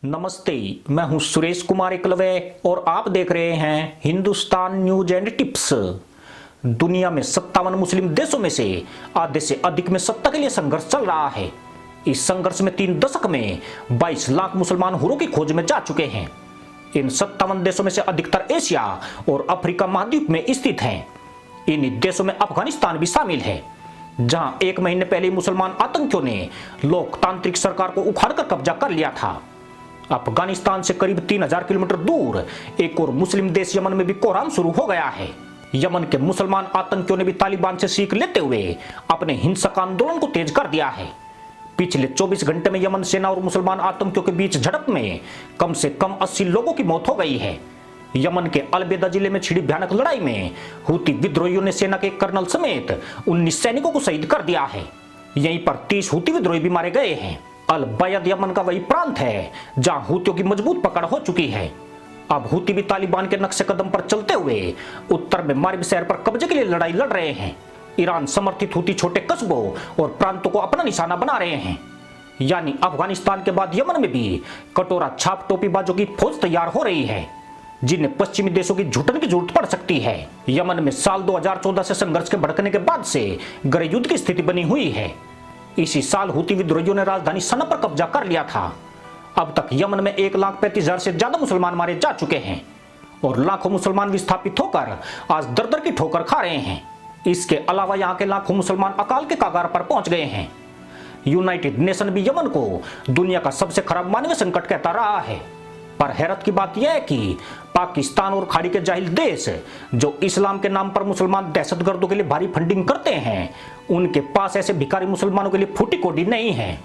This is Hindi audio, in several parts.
नमस्ते, मैं हूं सुरेश कुमार एकलवे और आप देख रहे हैं हिंदुस्तान न्यूज एंड टिप्स। दुनिया में 57 मुस्लिम देशों में से आधे से अधिक में सत्ता के लिए संघर्ष चल रहा है। इस संघर्ष में 3 दशक में 22 लाख मुसलमान हुरों की खोज में जा चुके हैं। इन 57 देशों में से अधिकतर एशिया और अफ्रीका महाद्वीप में स्थित हैं। इन देशों में अफगानिस्तान भी शामिल है, जहां 1 महीने पहले मुसलमान आतंकियों ने लोकतांत्रिक सरकार को उखाड़कर कब्जा कर लिया था। अफगानिस्तान से करीब 3000 किलोमीटर दूर एक और मुस्लिम देश यमन में भी कोहराम शुरू हो गया है। यमन के मुसलमान आतंकियों ने भी तालिबान से सीख लेते हुए अपने हिंसक आंदोलन को तेज कर दिया है। पिछले 24 घंटे में यमन सेना और मुसलमान आतंकियों के बीच झड़प में कम से कम 80 लोगों की मौत हो गई है। यमन के अलबेदा जिले में छिड़ी भयानक लड़ाई में हूती विद्रोहियों ने सेना के कर्नल समेत 19 सैनिकों को शहीद कर दिया है। यहीं पर 30 हूती विद्रोही भी मारे गए हैं। अल बैद यमन का वही प्रांत है जहां हूतियों की मजबूत पकड़ हो चुकी है। अब हूती भी तालिबान के नक्शे कदम पर चलते हुए उत्तर में मारिब शहर पर कब्जे के लिए लड़ाई लड़ रहे हैं। ईरान समर्थित हूती छोटे कस्बों और प्रांतों को अपना निशाना बना रहे हैं। यानी अफगानिस्तान के बाद यमन में भी कटोरा छाप टोपीबाजों की फौज तैयार हो रही है, जिन्हें पश्चिमी देशों की झुटन की जरूरत पड़ सकती है। यमन में साल 2014 से संघर्ष के भड़कने के बाद से गृह युद्ध की स्थिति बनी हुई है। इसी साल हूती विद्रोहियों ने राजधानी सना पर कब्जा कर लिया था। अब तक यमन में 1,35,000 से ज्यादा मुसलमान मारे जा चुके हैं और लाखों मुसलमान विस्थापित होकर आज दर दर की ठोकर खा रहे हैं। इसके अलावा यहाँ के लाखों मुसलमान अकाल के कगार पर पहुंच गए हैं। यूनाइटेड नेशन भी यमन को दुनिया का सबसे खराब मानवीय संकट कहता रहा है। पर हैरत की बात यह है कि पाकिस्तान और खाड़ी के जाहिल देश जो इस्लाम के नाम पर मुसलमान दहशतगर्दों के लिए भारी फंडिंग करते हैं, उनके पास ऐसे भिखारी मुसलमानों के लिए फूटी कोडी नहीं है।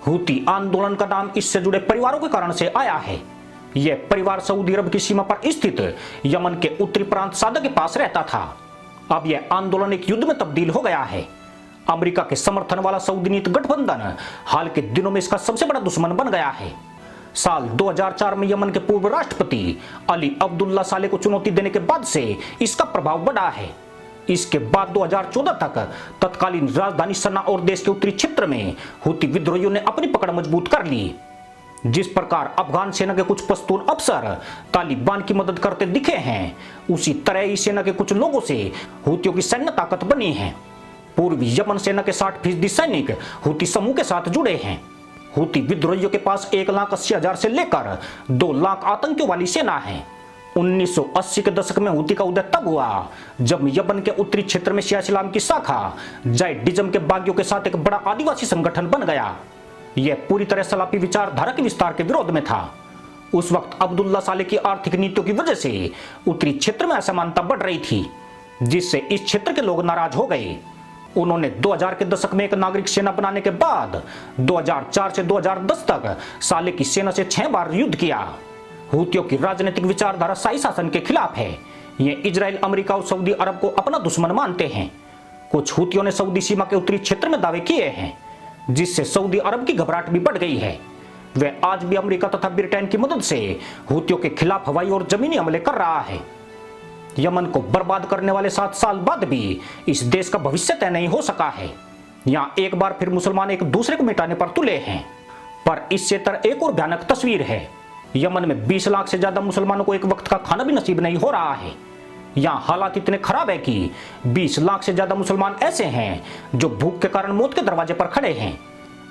हूती आंदोलन का नाम इससे जुड़े परिवारों के कारण से आया है। यह परिवार सऊदी अरब की सीमा पर स्थित यमन के उत्तरी प्रांत सादा के पास रहता था। अब यह आंदोलन एक युद्ध में तब्दील हो गया है। अमेरिका के समर्थन वाला सऊदी नीति गठबंधन हाल के दिनों में इसका सबसे बड़ा दुश्मन बन गया है। साल 2004 में यमन के पूर्व राष्ट्रपति अली अब्दुल्ला साले को चुनौती देने के बाद से इसका प्रभाव बढ़ा है। इसके बाद 2014 तक तत्कालीन राजधानी सना और देश के उत्तरी क्षेत्र में हूती विद्रोहियों ने अपनी पकड़ मजबूत कर ली। जिस प्रकार अफगान सेना के कुछ पश्तून अफसर तालिबान की मदद करते दिखे हैं, उसी तरह ही सेना के कुछ लोगों से हूतियों की सैन्य ताकत बनी है। पूर्वी यमन सेना के 60% सैनिक हूती समूह के साथ जुड़े हैं। हूती विद्रोहियों के पास 1,80,000 से लेकर 2 लाख आतंकियों वाली सेना है। 1980 के दशक में हूती का उदय तब हुआ जब यमन के उत्तरी क्षेत्र में शिया इस्लाम की शाखा जायडिज्म के बागियों के साथ एक बड़ा आदिवासी संगठन बन गया। यह पूरी तरह सलाफी विचारधारा के विस्तार के विरोध में था। उस वक्त अब्दुल्ला साले की आर्थिक नीतियों की वजह से उत्तरी क्षेत्र में असमानता बढ़ रही थी, जिससे इस क्षेत्र के लोग नाराज हो गए। उन्होंने 2000 के दशक में एक नागरिक सेना बनाने के बाद 2004 से 2010 तक साले की सेना से 6 बार युद्ध किया। हूतियों की राजनीतिक विचारधारा शाही शासन के खिलाफ है। ये इजराइल, अमेरिका और सऊदी अरब को अपना दुश्मन मानते हैं। कुछ हूतियों ने सऊदी सीमा के उत्तरी क्षेत्र में दावे किए हैं, जिससे सऊदी अरब की घबराहट भी बढ़ गई है। वह आज भी अमेरिका तथा ब्रिटेन की मदद से हूतियों के खिलाफ हवाई और जमीनी हमले कर रहा है। यमन को बर्बाद करने वाले 7 साल बाद भी इस देश का भविष्य तय नहीं हो सका है। यहाँ एक बार फिर मुसलमान एक दूसरे को मिटाने पर तुले हैं। पर इससे तर एक और भयानक तस्वीर है। यमन में 20 लाख से ज्यादा मुसलमानों को एक वक्त का खाना भी नसीब नहीं हो रहा है। यहाँ हालात इतने खराब है कि 20 लाख से ज्यादा मुसलमान ऐसे हैं जो भूख के कारण मौत के दरवाजे पर खड़े हैं,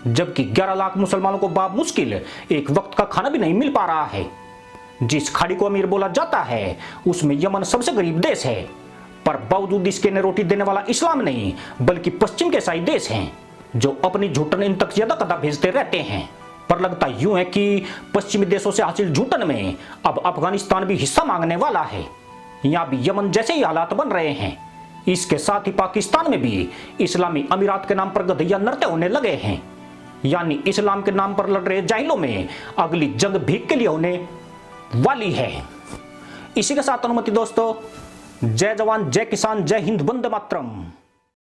जबकि 11 लाख मुसलमानों को बामुश्किल एक वक्त का खाना भी नहीं मिल पा रहा है। जिस खाड़ी को अमीर बोला जाता है, उसमें यमन सबसे गरीब देश है। पर बावजूद इसके ने रोटी देने वाला इस्लाम नहीं बल्कि पश्चिम के ईसाई देश हैं, जो अपनी झूठन इन तक ज्यादा कदा भेजते रहते हैं। पर लगता यूं है कि पश्चिमी देशों से हासिल झूठन में अब अफगानिस्तान भी हिस्सा मांगने वाला है। यहाँ भी यमन जैसे ही हालात बन रहे हैं। इसके साथ ही पाकिस्तान में भी इस्लामी अमीरात के नाम पर गधैया नृत्य होने लगे हैं। यानी इस्लाम के नाम पर लड़ रहे जाहिलों में अगली जंग भीख के लिए होने वाली है। इसी के साथ अनुमति दोस्तों, जय जवान, जय किसान, जय हिंद, वंदे मातरम।